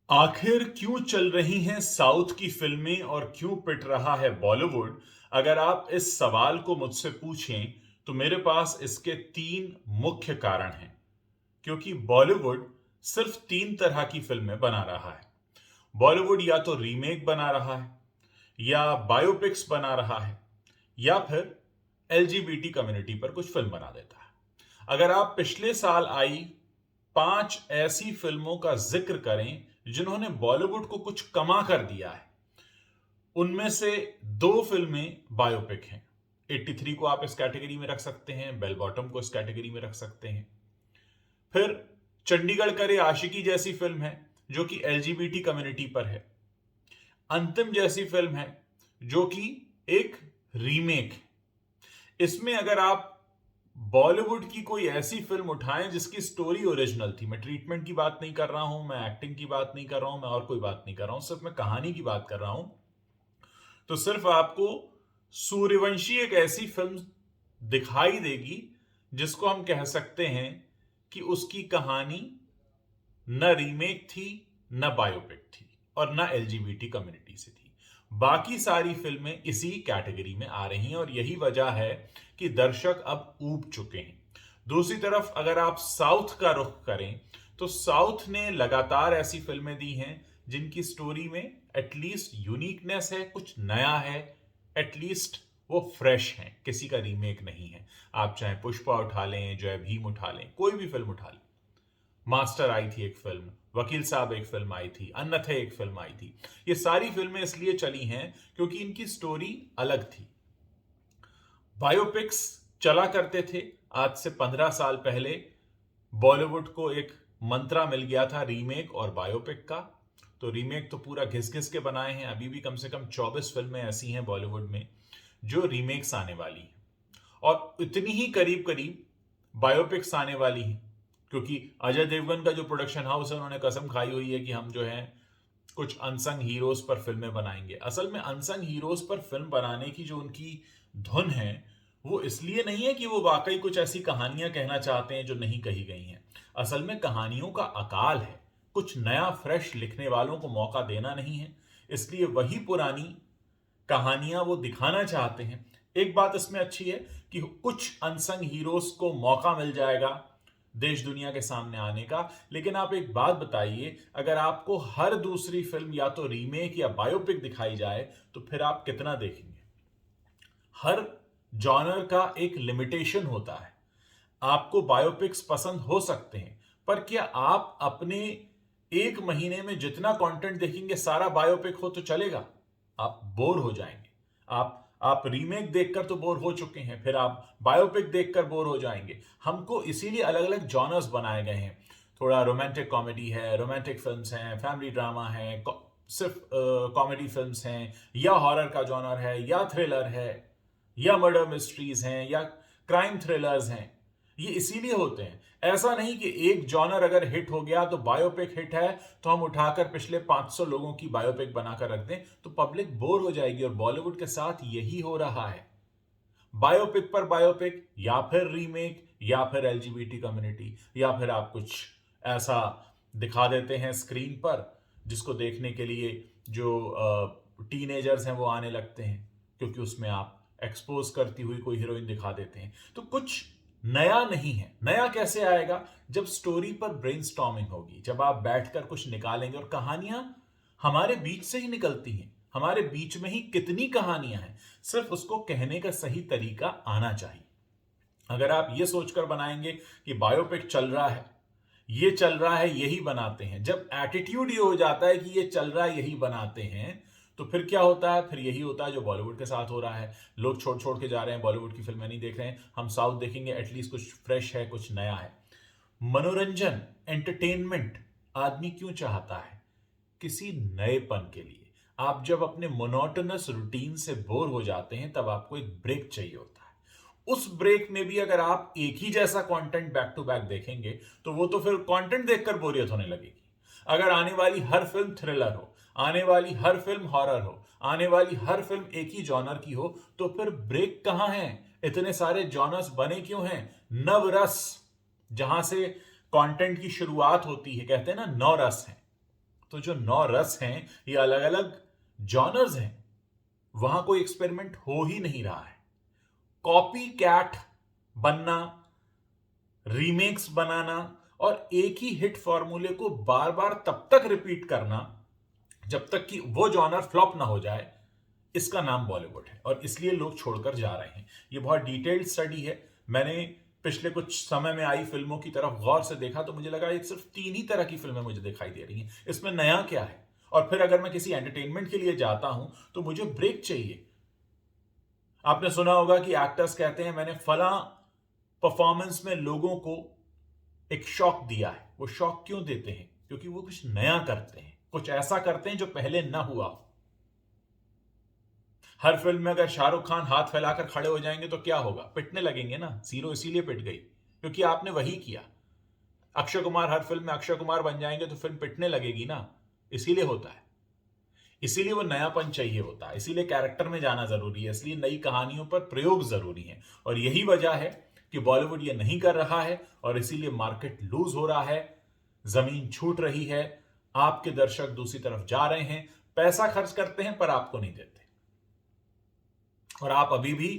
आखिर क्यों चल रही हैं साउथ की फिल्में और क्यों पिट रहा है बॉलीवुड? अगर आप इस सवाल को मुझसे पूछें, तो मेरे पास इसके 3 मुख्य कारण हैं। क्योंकि बॉलीवुड सिर्फ 3 तरह की फिल्में बना रहा है। बॉलीवुड या तो रीमेक बना रहा है, या बायोपिक्स बना रहा है, या फिर एलजीबीटी कम्युनिटी पर कुछ फिल्म बना देता है। अगर आप पिछले साल आई 5 ऐसी फिल्मों का जिक्र करें जिन्होंने बॉलीवुड को कुछ कमा कर दिया है, उनमें से 2 फिल्में बायोपिक हैं। 83 को आप इस कैटेगरी में रख सकते हैं, बेल बॉटम को इस कैटेगरी में रख सकते हैं। फिर चंडीगढ़ करे आशिकी जैसी फिल्म है जो कि एलजीबीटी कम्युनिटी पर है। अंतिम जैसी फिल्म है जो कि एक रीमेक है। इसमें अगर आप बॉलीवुड की कोई ऐसी फिल्म उठाएं जिसकी स्टोरी ओरिजिनल थी, मैं ट्रीटमेंट की बात नहीं कर रहा हूं, मैं एक्टिंग की बात नहीं कर रहा हूं, मैं और कोई बात नहीं कर रहा हूं, सिर्फ मैं कहानी की बात कर रहा हूं, तो सिर्फ आपको सूर्यवंशी एक ऐसी फिल्म दिखाई देगी जिसको हम कह सकते हैं कि उसकी कहानी न रीमेक थी, न बायोपिक थी, और न एलजीबीटी कम्युनिटी से थी। बाकी सारी फिल्में इसी कैटेगरी में आ रही हैं और यही वजह है कि दर्शक अब ऊब चुके हैं। दूसरी तरफ अगर आप साउथ का रुख करें, तो साउथ ने लगातार ऐसी फिल्में दी हैं जिनकी स्टोरी में एटलीस्ट यूनिकनेस है, कुछ नया है, एटलीस्ट वो फ्रेश हैं, किसी का रीमेक नहीं है। आप चाहे पुष्पा उठा लें, जय भीम उठा लें, कोई भी फिल्म उठा लें। मास्टर आई थी एक फिल्म, वकील साहब एक फिल्म आई थी, अन्नथे एक फिल्म आई थी। ये सारी फिल्में इसलिए चली हैं क्योंकि इनकी स्टोरी अलग थी। बायोपिक्स चला करते थे। आज से 15 साल पहले बॉलीवुड को एक मंत्रा मिल गया था रीमेक और बायोपिक का। तो रीमेक तो पूरा घिस घिस के बनाए हैं। अभी भी कम से कम 24 फिल्में ऐसी हैं बॉलीवुड में जो रीमेक्स आने वाली हैं, और इतनी ही करीब करीब बायोपिक्स आने वाली हैं। क्योंकि अजय देवगन का जो प्रोडक्शन हाउस है, उन्होंने कसम खाई हुई है कि हम जो है कुछ अनसंग हीरोज पर फिल्में बनाएंगे। असल में अनसंग हीरोज पर फिल्म बनाने की जो उनकी धुन है, वो इसलिए नहीं है कि वो वाकई कुछ ऐसी कहानियां कहना चाहते हैं जो नहीं कही गई हैं। असल में कहानियों का अकाल है, कुछ नया फ्रेश लिखने वालों को मौका देना नहीं है, इसलिए वही पुरानी कहानियां वो दिखाना चाहते हैं। एक बात इसमें अच्छी है कि कुछ अनसंग हीरोज को मौका मिल जाएगा देश दुनिया के सामने आने का। लेकिन आप एक बात बताइए, अगर आपको हर दूसरी फिल्म या तो रीमेक या बायोपिक दिखाई जाए, तो फिर आप कितना देखेंगे? हर जॉनर का एक लिमिटेशन होता है। आपको बायोपिक्स पसंद हो सकते हैं, पर क्या आप अपने 1 महीने में जितना कंटेंट देखेंगे सारा बायोपिक हो तो चलेगा? आप बोर हो जाएंगे। आप रीमेक देखकर तो बोर हो चुके हैं, फिर आप बायोपिक देखकर बोर हो जाएंगे। हमको इसीलिए अलग अलग जॉनर्स बनाए गए हैं। थोड़ा रोमांटिक कॉमेडी है, रोमांटिक फिल्म्स हैं, फैमिली ड्रामा है, सिर्फ कॉमेडी फिल्म्स हैं, या हॉरर का जॉनर है, या थ्रिलर है, या मर्डर मिस्ट्रीज हैं, या क्राइम थ्रिलर्स हैं। ये इसीलिए होते हैं। ऐसा नहीं कि एक जॉनर अगर हिट हो गया तो बायोपिक हिट है तो हम उठाकर पिछले 500 लोगों की बायोपिक बनाकर रख दें, तो पब्लिक बोर हो जाएगी। और बॉलीवुड के साथ यही हो रहा है। बायोपिक पर बायोपिक, या फिर रीमेक, या फिर एलजीबीटी कम्युनिटी, या फिर आप कुछ ऐसा दिखा देते हैं स्क्रीन पर जिसको देखने के लिए जो टीनेजर्स हैं वो आने लगते हैं, क्योंकि उसमें आप एक्सपोज करती हुई कोई हीरोइन दिखा देते हैं। तो कुछ नया नहीं है। नया कैसे आएगा? जब स्टोरी पर ब्रेनस्टॉर्मिंग होगी, जब आप बैठकर कुछ निकालेंगे। और कहानियां हमारे बीच से ही निकलती हैं। हमारे बीच में ही कितनी कहानियां हैं, सिर्फ उसको कहने का सही तरीका आना चाहिए। अगर आप ये सोचकर बनाएंगे कि बायोपिक चल रहा है, ये चल रहा है, यही बनाते हैं, जब एटीट्यूड ये हो जाता है कि ये चल रहा है, यही बनाते हैं, तो फिर क्या होता है? फिर यही होता है जो बॉलीवुड के साथ हो रहा है। लोग छोड़ छोड़ के जा रहे हैं, बॉलीवुड की फिल्में नहीं देख रहे हैं। हम साउथ देखेंगे, एटलीस्ट कुछ फ्रेश है, कुछ नया है। मनोरंजन, एंटरटेनमेंट आदमी क्यों चाहता है? किसी नएपन के लिए। आप जब अपने मोनोटोनस रूटीन से बोर हो जाते हैं, तब आपको एक ब्रेक चाहिए होता है। उस ब्रेक में भी अगर आप एक ही जैसा कंटेंट बैक टू बैक देखेंगे, तो वो तो फिर कंटेंट देखकर बोरियत होने लगेगी। अगर आने वाली हर फिल्म थ्रिलर हो, आने वाली हर फिल्म हॉरर हो, आने वाली हर फिल्म एक ही जॉनर की हो, तो फिर ब्रेक कहां है? इतने सारे जॉनर्स बने क्यों हैं? नवरस, जहां से कंटेंट की शुरुआत होती है, कहते हैं ना, 9 रस हैं। तो जो 9 रस हैं, ये अलग अलग जॉनर्स हैं, वहां कोई एक्सपेरिमेंट हो ही नहीं रहा है। कॉपी कैट बनना, रीमेक्स बनाना और एक ही हिट फॉर्मूले को बार बार तब तक रिपीट करना जब तक कि वो जॉनर फ्लॉप ना हो जाए, इसका नाम बॉलीवुड है। और इसलिए लोग छोड़कर जा रहे हैं। ये बहुत डिटेल्ड स्टडी है। मैंने पिछले कुछ समय में आई फिल्मों की तरफ गौर से देखा तो मुझे लगा एक सिर्फ 3 ही तरह की फिल्में मुझे दिखाई दे रही हैं। इसमें नया क्या है? और फिर अगर मैं किसी एंटरटेनमेंट के लिए जाता हूं तो मुझे ब्रेक चाहिए। आपने सुना होगा कि एक्टर्स कहते हैं मैंने फला परफॉर्मेंस में लोगों को एक शॉक दिया है। वो शॉक क्यों देते हैं? क्योंकि वो कुछ नया करते हैं, कुछ ऐसा करते हैं जो पहले ना हुआ हो। हर फिल्म में अगर शाहरुख खान हाथ फैलाकर खड़े हो जाएंगे तो क्या होगा? पिटने लगेंगे ना। जीरो इसीलिए पिट गई क्योंकि आपने वही किया। अक्षय कुमार हर फिल्म में अक्षय कुमार बन जाएंगे तो फिल्म पिटने लगेगी ना। इसीलिए होता है। इसीलिए वो नयापन चाहिए होता है। इसीलिए कैरेक्टर में जाना जरूरी है। इसलिए नई कहानियों पर प्रयोग जरूरी है। और यही वजह है कि बॉलीवुड ये नहीं कर रहा है और इसीलिए मार्केट लूज हो रहा है, जमीन छूट रही है। आपके दर्शक दूसरी तरफ जा रहे हैं, पैसा खर्च करते हैं पर आपको नहीं देते। और आप अभी भी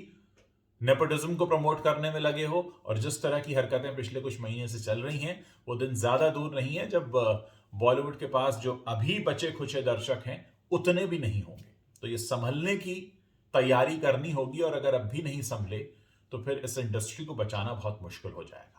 नेपोटिज्म को प्रमोट करने में लगे हो। और जिस तरह की हरकतें पिछले कुछ महीने से चल रही हैं, वो दिन ज्यादा दूर नहीं है जब बॉलीवुड के पास जो अभी बचे खुचे दर्शक हैं उतने भी नहीं होंगे। तो ये संभलने की तैयारी करनी होगी और अगर अब भी नहीं संभले तो फिर इस इंडस्ट्री को बचाना बहुत मुश्किल हो जाएगा।